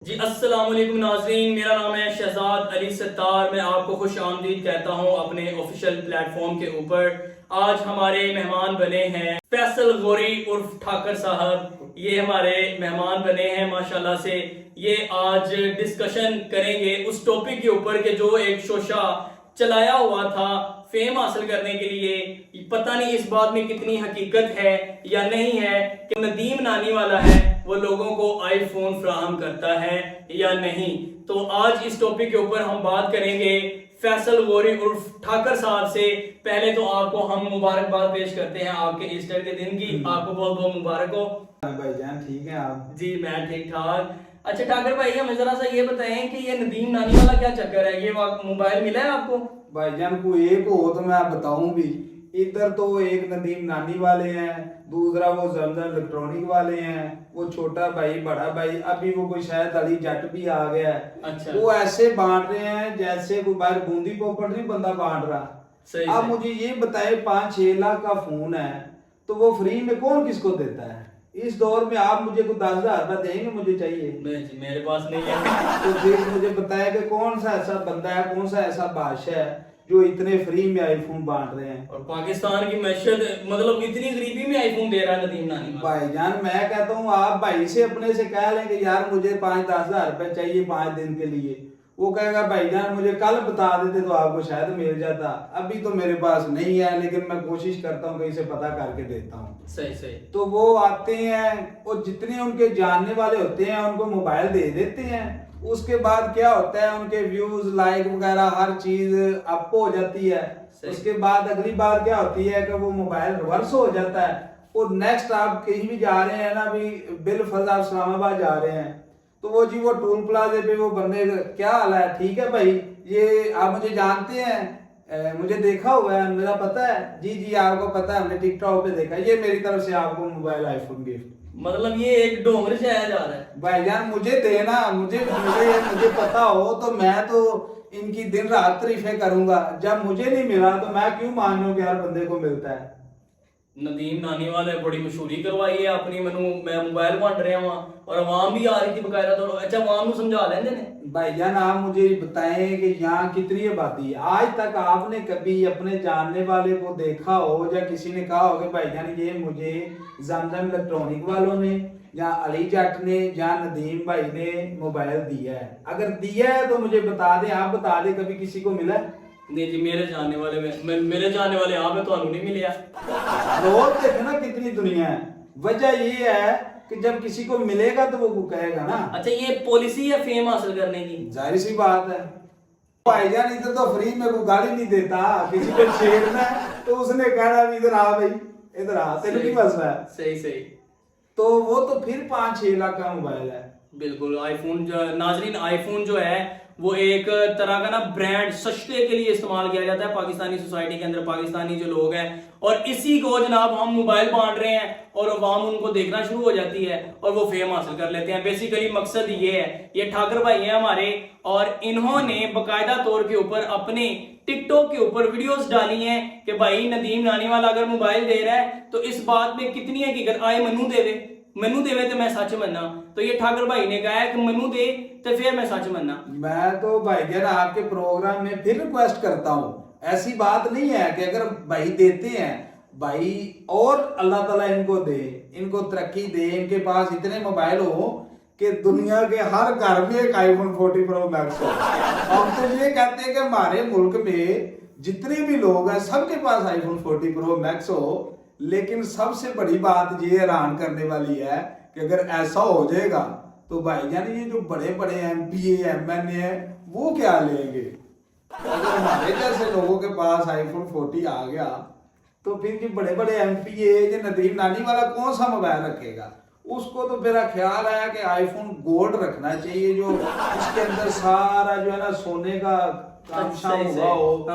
جی السلام علیکم ناظرین، میرا نام ہے شہزاد علی ستار۔ میں آپ کو خوش آمدید کہتا ہوں اپنے آفیشیل پلیٹ فارم کے اوپر۔ آج ہمارے مہمان بنے ہیں فیصل غوری عرف ٹھاکر صاحب۔ یہ ہمارے مہمان بنے ہیں ماشاءاللہ سے۔ یہ آج ڈسکشن کریں گے اس ٹاپک کے اوپر کہ جو ایک شوشہ چلایا ہوا تھا فیم حاصل کرنے کے لیے، پتہ نہیں اس بات میں کتنی حقیقت ہے یا نہیں ہے کہ ندیم نانی والا ہے وہ لوگوں کو آئی فون فراہم کرتا ہے یا نہیں۔ تو آج اس ٹاپک کے اوپر ہم بات کریں گے فیصل غوری عرف ٹھاکر صاحب سے۔ پہلے تو آپ کو ہم مبارکباد پیش کرتے ہیں آپ کے ایسٹر کے دن کی۔ آپ کو بہت بہت مبارک ہو بھائی جان۔ ٹھیک ہے آپ؟ جی میں ٹھیک ٹھاک۔ اچھا ٹھاکر بھائی ہمیں ذرا سا یہ بتائیں کہ یہ ندیم نانی والا کیا چکر ہے؟ یہ موبائل ملا ہے آپ کو؟ بھائی جان کوئی ایک ہو تو میں آپ بتاؤں بھی۔ ادھر تو ایک ندیم نانی والے ہیں، دوسرا وہ زمزم الیکٹرانک والے ہیں، وہ چھوٹا بھائی بڑا بھائی، ابھی وہ کوئی شاید علی جٹ بھی آ گیا ہے۔ اچھا وہ ایسے بانٹ رہے ہیں جیسے کوئی باہر بوندی پوپڑ نہیں بندہ بانٹ رہا۔ اب مجھے یہ بتائے 5-6 لاکھ کا فون ہے تو وہ فری میں کون کس کو دیتا ہے؟ اس دور میں آپ مجھے کو 10,000 روپے دیں گے؟ مجھے چاہیے میرے پاس نہیں ہے۔ تو پھر مجھے بتایا کہ کون سا ایسا بندہ ہے، کون سا ایسا بادشاہ ہے جو اتنے فری میں آئی فون بانٹ رہے ہیں؟ اور پاکستان کی معیشت مطلب اتنی غریبی میں آئی فون دے رہا ہے ندیم نانی والا۔ بھائی جان میں کہتا ہوں آپ بھائی سے اپنے سے کہہ لیں کہ یار مجھے 5-10 ہزار روپے چاہیے 5 دن کے لیے، وہ کہے گا بھائی جان مجھے کل بتا دیتے تو آپ کو شاید مل جاتا، ابھی تو میرے پاس نہیں ہے لیکن میں کوشش کرتا ہوں کہ اسے پتہ کر کے دیتا ہوں۔ صحیح۔ تو وہ آتے ہیں اور جتنے ان کے جاننے والے ہوتے ہیں ان کو موبائل دے دیتے ہیں، اس کے بعد کیا ہوتا ہے ان کے ویوز لائک وغیرہ ہر چیز اپ ہو جاتی ہے۔ اس کے بعد اگلی بار کیا ہوتی ہے کہ وہ موبائل ریورس ہو جاتا ہے اور نیکسٹ آپ کہیں بھی جا رہے ہیں نا، بھی بالفرض آپ اسلام آباد جا رہے ہیں تو وہ جی وہ ٹول پلازے پہ وہ بندے کیا حال ہے، ٹھیک ہے بھائی یہ آپ مجھے جانتے ہیں، مجھے دیکھا ہوا ہے، میرا پتہ ہے، جی آپ کو پتہ ہے، ہم نے ٹک ٹاک پہ دیکھا، یہ میری طرف سے آپ کو موبائل آئی فون گفٹ۔ مطلب یہ ایک ڈونگر سے آیا جا رہا ہے۔ بھائی جان مجھے دینا، مجھے پتا ہو تو میں تو ان کی دن رات تعریفیں کروں گا، جب مجھے نہیں ملا تو میں کیوں مانوں کہ ہر بندے کو ملتا ہے؟ ندیم نانی والے بڑی مشہوری کروائی ہے اپنی، میں موبائل بانٹ رہا ہوں اور عوام بھی آ رہی تھی باقاعدہ۔ تو اچھا عوام کو سمجھا لیں نے؟ بھائی جان آپ مجھے بتائیں کہ یہاں کتنی آبادی ہے؟ آج تک آپ نے کبھی اپنے جاننے والے کو دیکھا ہو یا کسی نے کہا ہو کہ بھائی جان یہ مجھے زمزم الیکٹرانک والوں نے یا علی جٹ نے یا ندیم بھائی نے موبائل دیا ہے؟ اگر دیا ہے تو مجھے بتا دیں، آپ بتا دیں کبھی کسی کو ملا؟ نہیں جی میرے جاننے والے آپ ہے، تو نہیں ملیا۔ روز دیکھنا کتنی دنیا ہے۔ وجہ یہ ہے کہ جب کسی کو ملے گا تو وہ کہے گا نا۔ اچھا یہ پالیسی ہے فیم حاصل کرنے کی؟ ظاہر سی بات ہے بھائی جان، ادھر تو فری میں کوئی گالی نہیں دیتا، کسی کو چھیڑنا ہے تو اس نے کہنا ادھر آ بھائی ادھر آ، تینوں کی مسئلہ ہے۔ صحیح۔ تو وہ تو پھر 5-6 لاکھ کا موبائل ہے۔ بالکل آئی فون ناظرین، آئی فون جو ہے وہ ایک طرح کا نا برانڈ سستے کے لیے استعمال کیا جاتا ہے پاکستانی سوسائٹی کے اندر، پاکستانی جو لوگ ہیں، اور اسی کو جناب ہم موبائل بانٹ رہے ہیں اور عوام ان کو دیکھنا شروع ہو جاتی ہے اور وہ فیم حاصل کر لیتے ہیں۔ بیسیکلی مقصد یہ ہے، یہ ٹھاکر بھائی ہیں ہمارے اور انہوں نے باقاعدہ طور کے اوپر اپنے ٹک ٹاک کے اوپر ویڈیوز ڈالی ہیں کہ بھائی ندیم نانی والا اگر موبائل دے رہا ہے تو اس بات میں کتنی حقیقت، آئے منو دے تو میں سچ مننا۔ تو یہ ٹھاکر بھائی نے کہا ہے کہ منو دے تو پھر میں سچ مننا۔ میں تو بھائی جان آپ کے پروگرام میں پھر ریکویسٹ کرتا ہوں، ایسی بات نہیں ہے کہ اگر بھائی دیتے ہیں بھائی اور اللہ تعالیٰ ان کو دے، ان کو ترقی دے، ان کے پاس اتنے موبائل ہو کہ دنیا کے ہر گھر میں ایک آئی فون 40 پرو میکس ہو۔ ہم تو یہ کہتے ہیں کہ ہمارے ملک میں جتنے بھی لوگ ہیں سب کے پاس آئی فون 40 پرو میکس ہو، لیکن سب سے بڑی بات یہ حیران کرنے والی ہے کہ اگر ایسا ہو جائے گا تو بھائی جان یہ جو بڑے بڑے M P A M N A ہیں وہ کیا لیں گے؟ اگر ہمارے جیسے لوگوں کے پاس آئی فون 40 آ گیا تو پھر جو بڑے بڑے ایم پی اے جو ندیم نانی والا کون سا موبائل رکھے گا؟ اس کو تو میرا خیال ہے کہ آئی فون گولڈ رکھنا چاہیے، جو اس کے اندر سارا جو ہے نا سونے کا کام شام ہوا ہو،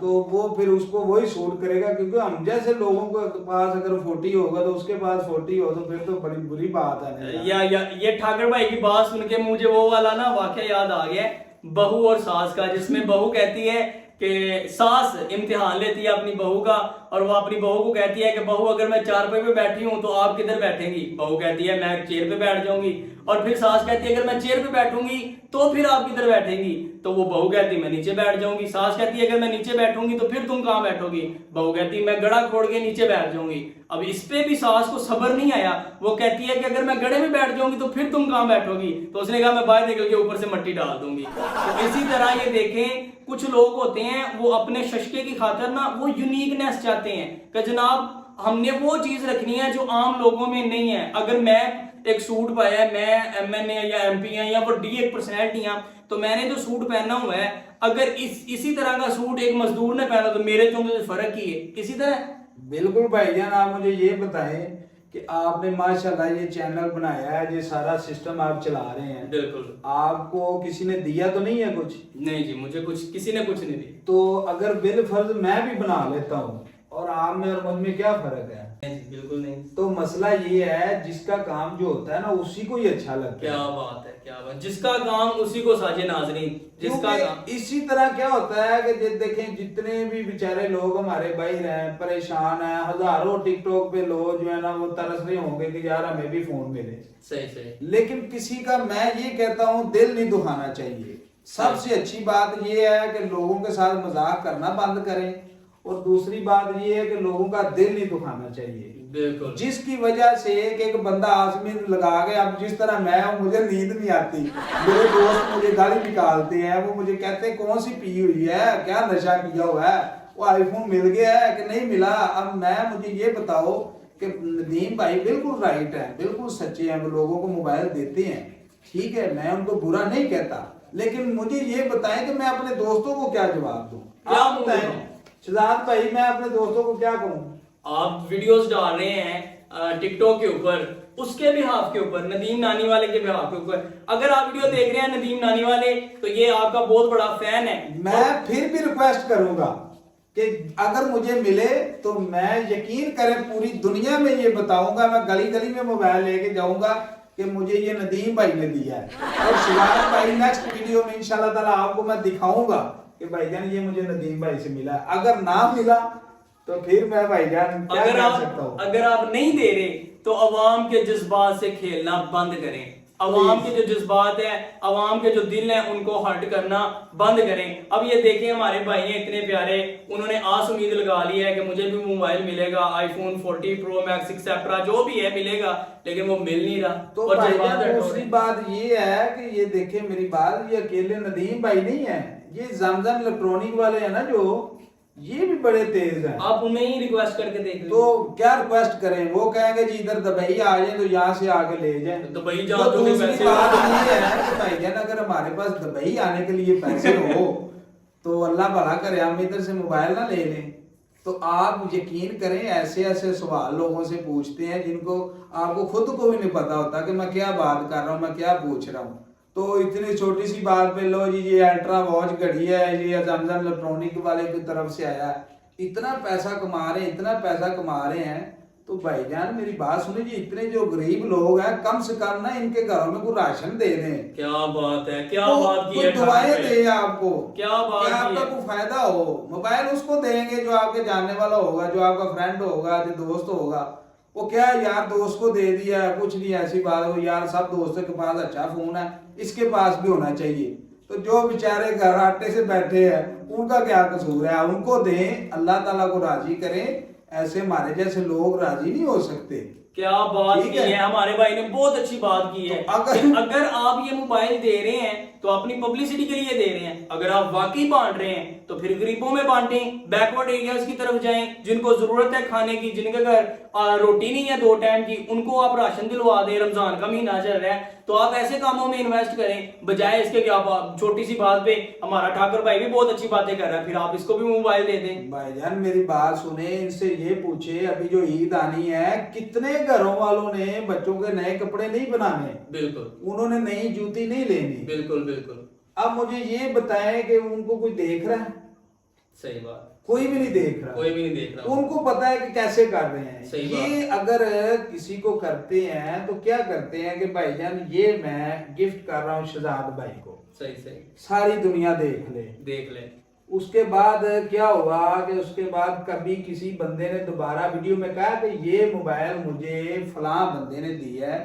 تو وہ پھر اس کو وہی سوٹ کرے گا، کیونکہ ہم جیسے لوگوں کے پاس اگر 40 ہوگا تو اس کے پاس 40 ہو تو پھر تو بڑی بری بات ہے۔ یہ ٹھاکر بھائی کی بات سن کے مجھے وہ والا نا واقعہ یاد آ گیا بہو اور ساس کا، جس میں بہو کہتی ہے کہ ساس امتحان لیتی ہے اپنی بہو کا اور وہ اپنی بہو کو کہتی ہے کہ بہو اگر میں چارپائی پہ بیٹھی ہوں تو آپ کدھر بیٹھیں گی؟ بہو کہتی ہے میں چیئر پہ بیٹھ جاؤں گی۔ اور پھر ساس کہتی ہے اگر میں چیئر پہ بیٹھوں گی تو پھر آپ کدھر بیٹھیں گی؟ تو وہ بہو کہتی میں نیچے بیٹھ جاؤں گی. ساس کہتی ہے اگر میں نیچے بیٹھوں گی تو پھر تم کہاں بیٹھو گی؟ بہو کہتی میں گڑا کھوڑ کے نیچے بیٹھ جاؤں گی. اب اس پہ بھی ساس کو صبر نہیں آیا, وہ کہتی ہے کہ اگر میں گڑے میں بیٹھ جاؤں گی تو پھر تم کہاں بیٹھو گی؟ تو اس نے کہا میں باہر نکل کے اوپر سے مٹی ڈال دوں گی. تو اسی طرح یہ دیکھیں کچھ لوگ ہوتے ہیں وہ اپنے ششکے کی خاطر نا وہ یونیکنیس چاہتے ہیں کہ جناب ہم نے وہ چیز رکھنی ہے جو عام لوگوں میں نہیں ہے. اگر میں ایک سوٹ پایا ہے, میں ایم این اے یا ایم پی ہیں یا بڑی ایک پرسنالٹی ہیں, تو میں نے جو سوٹ پہنا ہوا ہے اگر اسی طرح کا سوٹ ایک مزدور نے پہنا تو میرے چونکہ سے فرق ہی ہے. اسی طرح بالکل بھائی جان, آپ مجھے یہ بتائیں کہ آپ نے ماشاءاللہ یہ چینل بنایا ہے, یہ سارا سسٹم آپ چلا رہے ہیں, بالکل آپ کو کسی نے دیا تو نہیں ہے کچھ؟ نہیں جی, مجھے کسی نے کچھ نہیں دی. تو اگر بالفرض میں بھی بنا لیتا ہوں اور آپ میں اور مجھ میں کیا فرق ہے؟ بالکل نہیں. تو مسئلہ یہ ہے جس کا کام جو ہوتا ہے نا اسی کو ہی اچھا لگتا ہے. کیا بات ہے, کیا بات, جس کا کام اسی کو ساجے ناظرین, جس کا کام. اسی طرح کیا ہوتا ہے کہ دیکھیں جتنے بھی بیچارے لوگ ہمارے بھائی ہیں پریشان ہیں, ہزاروں ٹک ٹاک پہ لوگ جو ہے نا وہ ترس رہے ہوں گے کہ یار ہمیں بھی فون ملے. صحیح صحیح. لیکن کسی کا میں یہ کہتا ہوں دل نہیں دکھانا چاہیے. سب سے اچھی بات یہ ہے کہ لوگوں کے ساتھ مذاق کرنا بند کریں, اور دوسری بات یہ ہے کہ لوگوں کا دل نہیں دکھانا چاہیے. بالکل. جس کی وجہ سے ایک بندہ آزمین لگا گیا, اب جس طرح میں ہوں مجھے نیند نہیں آتی, میرے دوست مجھے گالی نکالتے ہیں, وہ مجھے کہتے ہیں کون سی پی ہوئی ہے, کیا نشہ کیا ہوا ہے, وہ آئی فون مل گیا ہے کہ نہیں ملا. اب مجھے یہ بتاؤ کہ ندیم بھائی بالکل رائٹ ہے, بالکل سچے ہیں, وہ لوگوں کو موبائل دیتے ہیں, ٹھیک ہے, میں ان کو برا نہیں کہتا, لیکن مجھے یہ بتائیں کہ میں اپنے دوستوں کو کیا جواب دوں؟ آپ بتائیں شہزاد بھائی, میں اپنے دوستوں کو کیا کہوں؟ آپ ویڈیوز ڈال رہے ہیں ٹک ٹاک کے اوپر, اس کے بھی ہاف کے اوپر, ندیم نانی والے کے بھی ہاف کے اوپر. اگر آپ ویڈیو دیکھ رہے ہیں ندیم نانی والے تو یہ آپ کا بہت بڑا فین ہے. میں پھر بھی ریکویسٹ کروں گا کہ اگر مجھے ملے تو میں یقین کریں پوری دنیا میں یہ بتاؤں گا, میں گلی گلی میں موبائل لے کے جاؤں گا کہ مجھے یہ ندیم بھائی نے دیا ہے. اور شہزاد بھائی نیکسٹ ویڈیو میں انشاءاللہ تعالیٰ آپ کو میں دکھاؤں گا کہ بھائی جان یہ مجھے ندیم بھائی سے ملا. اگر نہ ملا تو پھر میں بھائی جان کیا کر سکتا ہوں؟ اگر آپ نہیں دے رہے تو عوام کے جذبات سے کھیلنا بند کریں. عوام کے جو جذبات ہیں, عوام کے جو دل ہیں, ان کو ہرٹ کرنا بند کریں. اب یہ دیکھیں ہمارے بھائی ہیں اتنے پیارے, انہوں نے آس امید لگا لی ہے کہ مجھے بھی موبائل ملے گا, آئی فون 40 پرو میکس ایکسیٹرا جو بھی ہے ملے گا, لیکن وہ مل نہیں رہا. تو بھائی جان دوسری بات یہ ہے کہ یہ دیکھیں میری بات, یہ اکیلے ندیم بھائی نہیں ہیں, یہ زمزم الیکٹرونک والے ہیں نا جو, یہ بھی بڑے تیز ہیں. آپ انہیں ہی ریکویسٹ کر کے دیکھ لیں. تو کیا ریکویسٹ کریں, وہ کہیں گے جی ادھر دبئی آ جائیں تو یہاں سے آ کے لے جائیں. دبئی جا تو تو دوسری بات یہ ہے کہ بھائی جان اگر ہمارے پاس دبئی آنے کے لیے پیسے ہو تو اللہ بھلا کرے ہم ادھر سے موبائل نہ لے لیں. تو آپ یقین کریں ایسے ایسے سوال لوگوں سے پوچھتے ہیں جن کو آپ کو خود کو بھی نہیں پتا ہوتا کہ میں کیا بات کر رہا ہوں, میں کیا پوچھ رہا ہوں. تو اتنی چھوٹی سی بات پہ لو جی یہ الٹرا واچ گھڑی ہے, یہ زمزم الیکٹرونک والے کی طرف سے آیا ہے, اتنا پیسہ کما رہے ہیں, اتنا پیسہ کما رہے ہیں. تو بھائی جان میری بات سنیں جی, اتنے جو غریب لوگ ہیں کم سے کم نا ان کے گھروں میں کوئی راشن دے دیں. کیا بات ہے, کیا بات کی ہے, دعائیں دیں آپ کو, کیا بات آپ کا کوئی فائدہ ہو. موبائل اس کو دیں گے جو آپ کے جاننے والا ہوگا, جو آپ کا فرینڈ ہوگا, جو دوست ہوگا. وہ کیا یار دوست کو دے دیا کچھ نہیں, ایسی بات ہو یار سب دوستوں کے پاس اچھا فون ہے, اس کے پاس بھی ہونا چاہیے. تو جو بیچارے گھر آٹے سے بیٹھے ہیں ان کا کیا قصور ہے, ان کو دیں, اللہ تعالیٰ کو راضی کریں. ایسے ہمارے جیسے لوگ راضی نہیں ہو سکتے. کیا بات کی ہے, ہمارے بھائی نے بہت اچھی بات کی ہے. اگر آپ یہ موبائل دے رہے ہیں تو اپنی پبلسٹی کے لیے دے رہے ہیں. اگر آپ واقعی بانٹ رہے ہیں تو پھر غریبوں میں بانٹیں, بیکورڈ ایریاز کی طرف جائیں, جن کو ضرورت ہے کھانے کی, جن کے گھر روٹی نہیں ہے 2 ٹائم کی, ان کو آپ راشن دلوا دیں. رمضان کا مہینہ چل رہا ہے تو آپ ایسے کاموں میں انویسٹ کریں بجائے اس کے کہ آپ چھوٹی سی بات پہ, ہمارا ٹھاکر بھائی بھی بہت اچھی باتیں کر رہا ہے, پھر آپ اس کو بھی موبائل دے دیں. بھائی جان میری بات سنیں, ان سے یہ پوچھے ابھی جو عید آنی ہے کتنے گھروں والوں نے بچوں کے نئے کپڑے نہیں بنانے, بالکل, انہوں نے نئی جوتی نہیں لینی. بالکل بالکل. اب مجھے یہ بتائیں کہ ان کو کوئی دیکھ رہا ہے؟ صحیح بات, کوئی بھی نہیں دیکھ رہا, کوئی بھی نہیں دیکھ رہا. ان کو پتا ہے کہ کیسے کر رہے ہیں. یہ اگر کسی کو کرتے ہیں تو کیا کرتے ہیں کہ بھائی جان یہ میں گفٹ کر رہا ہوں شہزاد بھائی کو, صحیح صحیح, ساری دنیا دیکھ لے. اس کے بعد کیا ہوا کہ اس کے بعد کبھی کسی بندے نے دوبارہ ویڈیو میں کہا کہ یہ موبائل مجھے فلاں بندے نے دی ہے,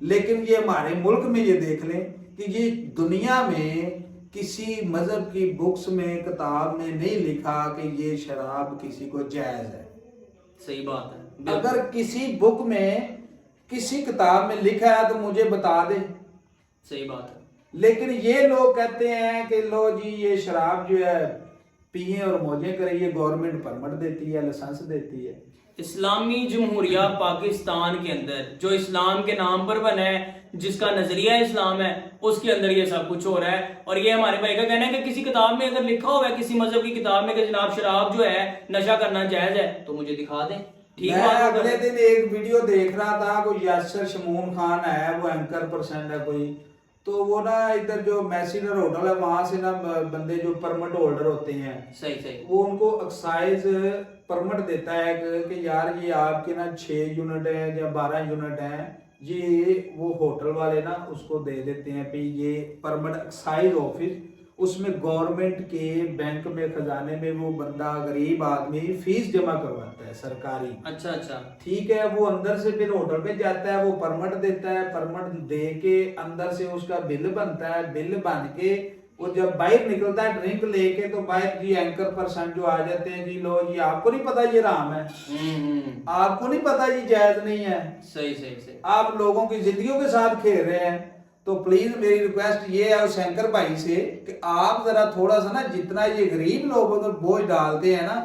لیکن یہ ہمارے ملک میں یہ دیکھ لیں کہ یہ دنیا میں کسی مذہب کی بکس میں کتاب میں نہیں لکھا کہ یہ شراب کسی کو جائز ہے. صحیح بات ہے. اگر کسی بک میں کسی کتاب میں لکھا ہے تو مجھے بتا دے. صحیح بات ہے. لیکن یہ لوگ کہتے ہیں کہ لو جی یہ شراب جو ہے پیئیں اور موجیں کریں, یہ گورنمنٹ پرمٹ دیتی ہے, لائسنس دیتی ہے. اسلامی جمہوریہ پاکستان کے اندر جو اسلام کے نام پر بنا ہے, جس کا نظریہ اسلام ہے, اس کے اندر یہ سب کچھ ہو رہا ہے. اور یہ ہمارے بھائی کا کہنا ہے کہ کسی کتاب میں اگر لکھا ہوا ہے, کسی مذہب کی کتاب میں کہ جناب شراب جو ہے نشہ کرنا جائز ہے, تو مجھے دکھا دیں. میں اگلے دن ایک ویڈیو دیکھ رہا تھا, کوئی یاسر شمون خان ہے, وہ اینکر پرسنٹ ہے کوئی, تو وہ نا ادھر جو میسیڈر ہوٹل ہے وہاں سے نا بندے جو پرمٹ ہولڈر ہوتے ہیں, صحیح وہ ان کو ایکسائز پرمٹ دیتا ہے کہ یار یہ آپ کے نا 6 یونٹ ہیں یا 12 یونٹ ہیں, یہ وہ ہوٹل والے نا اس کو دے دیتے ہیں کہ یہ پرمٹ ایکسائز آفس, اس میں گورنمنٹ کے بینک میں خزانے میں وہ بندہ غریب آدمی فیس جمع کرواتا ہے سرکاری. اچھا ٹھیک ہے, وہ اندر سے پھر ہوٹل پہ جاتا ہے, وہ پرمٹ دیتا ہے, پرمٹ دے کے اندر سے اس کا بل بنتا ہے, بل بن کے وہ جب باہر نکلتا ہے ڈرنک لے کے, تو باہر جی اینکر پرسن جو آ جاتے ہیں, جی لو جی آپ کو نہیں پتا یہ حرام ہے, آپ کو نہیں پتا یہ جائز نہیں ہے, صحیح آپ لوگوں کی زندگیوں کے ساتھ کھیل رہے ہیں. تو پلیز میری ریکویسٹ یہ ہے اس اینکر بھائی سے کہ آپ ذرا تھوڑا سا نا جتنا یہ غریب لوگوں پر بوجھ ڈالتے ہیں نا,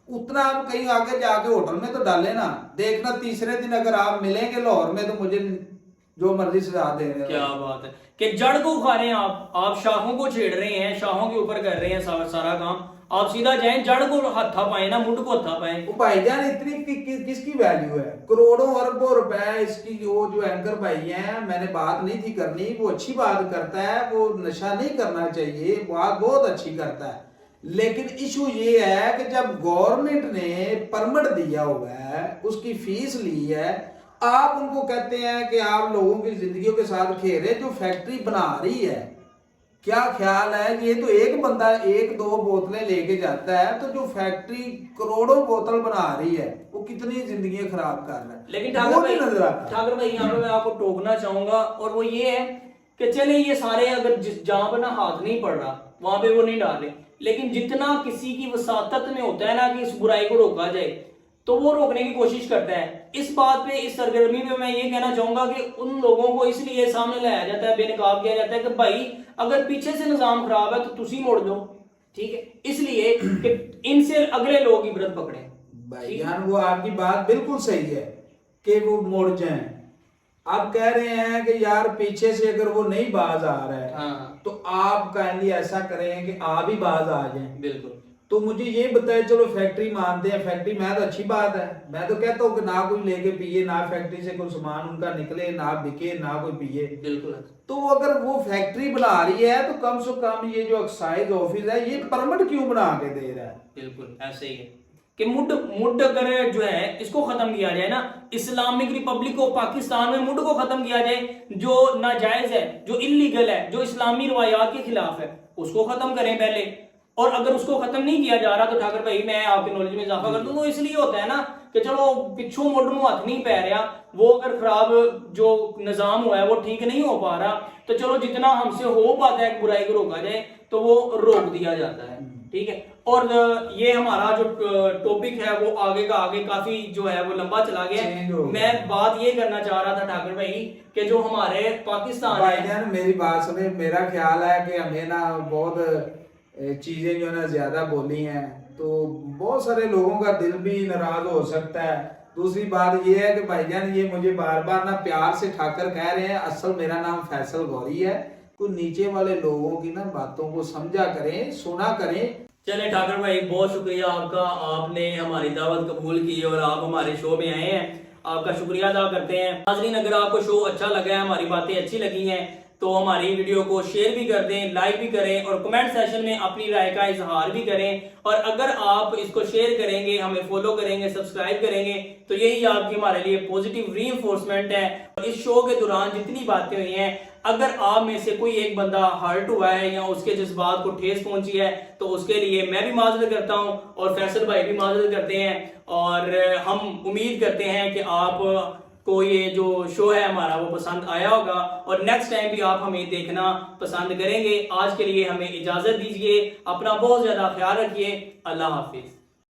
اتنا آپ کہیں آگے جا کے ہوٹل میں تو ڈالیں نا. دیکھنا تیسرے دن اگر آپ ملیں گے لاہور میں تو مجھے جو مرضی سزا دے رہے ہیں. کیا بات ہے کہ جڑ کو کھا رہے ہیں آپ شاخوں کو چھیڑ رہے ہیں, شاخوں کے اوپر کر رہے ہیں سارا کام. آپ سیدھا جائیں جڑ کو ہتھا پائیں نا, مڈ کو ہتھا پائیں. وہ بھائی جان اتنی کس کی ویلیو ہے, کروڑوں اربوں روپے اس کی. جو اینکر بھائی ہیں, میں نے بات نہیں تھی کرنی, وہ اچھی بات کرتا ہے, وہ نشہ نہیں کرنا چاہیے, بات بہت اچھی کرتا ہے. لیکن ایشو یہ ہے کہ جب گورنمنٹ نے پرمٹ دیا ہوا ہے, اس کی فیس لی ہے, آپ ان کو کہتے ہیں کہ آپ لوگوں کی زندگیوں کے ساتھ کھیل رہے. جو فیکٹری بنا رہی ہے, کیا خیال ہے, یہ تو ایک بندہ 1-2 بوتلیں لے کے جاتا ہے, تو جو فیکٹری کروڑوں بوتل بنا رہی ہے وہ کتنی زندگیاں خراب کر رہا ہے. لیکن ٹھاکر بھائی یہاں پہ میں آپ کو ٹوکنا چاہوں گا, اور وہ یہ ہے کہ چلے یہ سارے اگر جہاں پر نا ہاتھ نہیں پڑ رہا وہاں پہ وہ نہیں ڈالے, لیکن جتنا کسی کی وساطت میں ہوتا ہے نا کہ اس برائی کو روکا جائے, تو وہ روکنے کی کوشش کرتا ہے. اس بات پہ, اس سرگرمی پہ میں یہ کہنا چاہوں گا کہ ان لوگوں کو اس لیے سامنے لایا جاتا ہے, بے نقاب کیا جاتا ہے کہ بھائی اگر پیچھے سے نظام خراب ہے تو تسی موڑ دو, ٹھیک ہے, اس لیے کہ ان سے اگلے لوگ عبرت پکڑیں. بھائی جان وہ آپ کی بات بالکل صحیح ہے کہ وہ موڑ جائیں. آپ کہہ رہے ہیں کہ یار پیچھے سے اگر وہ نہیں باز آ رہا ہے تو آپ کائنڈلی ایسا کریں کہ آپ ہی باز آ جائیں. بالکل. تو مجھے یہ بتائے, چلو فیکٹری مانتے ہیں, فیکٹری میں تو اچھی بات ہے, میں تو کہتا ہوں کہ نہ کوئی لے کے پیے, نہ فیکٹری سے کوئی سامان ان کا نکلے, نہ بکے, نہ کوئی پیے. بالکل. تو اگر وہ فیکٹری بنا رہی ہے تو کم سے کم یہ جو ایکسائز آفس ہے یہ پرمٹ کیوں بنا کے دے رہا ہے. بالکل ایسے ہی ہے کہ مڈ اگر جو ہے اس کو ختم کیا جائے نا, اسلامک ریپبلک آف پاکستان میں مڈ کو ختم کیا جائے, جو ناجائز ہے, جو انلیگل ہے, جو اسلامی روایات کے خلاف ہے, اس کو ختم کریں پہلے. اور اگر اس کو ختم نہیں کیا جا رہا تو ٹھاکر بھائی میں آپ کی نالج میں اضافہ کر دوں, تو اس لیے ہوتا ہے نا کہ چلو پچھوں مڈ نو ہاتھ نہیں پہ رہا, وہ اگر خراب جو نظام ہوا ہے وہ ٹھیک نہیں ہو پا رہا, تو چلو جتنا ہم سے ہو پاتا ہے برائی کو روکا جائے تو وہ روک دیا جاتا ہے. ٹھیک ہے. اور یہ ہمارا جو ٹاپک ہے وہ آگے کا آگے کافی جو ہے وہ لمبا چلا گیا. میں بات یہ کرنا چاہ رہا تھا ٹھاکر بھائی کہ جو ہمارے پاکستان بھائی جان میری بات سنیں, میرا خیال ہے کہ ہمیں نا بہت چیزیں جو ہے نا زیادہ بولی ہیں تو بہت سارے لوگوں کا دل بھی ناراض ہو سکتا ہے. دوسری بات یہ ہے کہ بھائی جان یہ مجھے بار بار نا پیار سے ٹھاکر کہہ رہے ہیں, اصل میرا نام فیصل غوری ہے. کوئی نیچے والے لوگوں کی نا باتوں کو سمجھا کریں, سنا کریں. چلے ٹھاکر بھائی بہت شکریہ آپ کا, آپ نے ہماری دعوت قبول کی اور آپ ہمارے شو میں آئے ہیں, آپ کا شکریہ ادا کرتے ہیں. ناظرین اگر آپ کو شو اچھا لگا ہے, ہماری باتیں اچھی لگی ہیں تو ہماری ویڈیو کو شیئر بھی کر دیں, لائک بھی کریں اور کمنٹ سیشن میں اپنی رائے کا اظہار بھی کریں. اور اگر آپ اس کو شیئر کریں گے, ہمیں فالو کریں گے, سبسکرائب کریں گے تو یہی آپ کی ہمارے لیے پوزیٹیو ری انفورسمنٹ ہے. اور اس شو کے دوران جتنی باتیں ہوئی ہیں, اگر آپ میں سے کوئی ایک بندہ ہرٹ ہوا ہے یا اس کے جذبات کو ٹھیس پہنچی ہے تو اس کے لیے میں بھی معذرت کرتا ہوں اور فیصل بھائی بھی معذرت کرتے ہیں. اور ہم امید کرتے ہیں کہ آپ کو یہ جو شو ہے ہمارا وہ پسند آیا ہوگا اور نیکسٹ ٹائم بھی آپ ہمیں دیکھنا پسند کریں گے. آج کے لیے ہمیں اجازت دیجیے. اپنا بہت زیادہ خیال رکھیے. اللہ حافظ.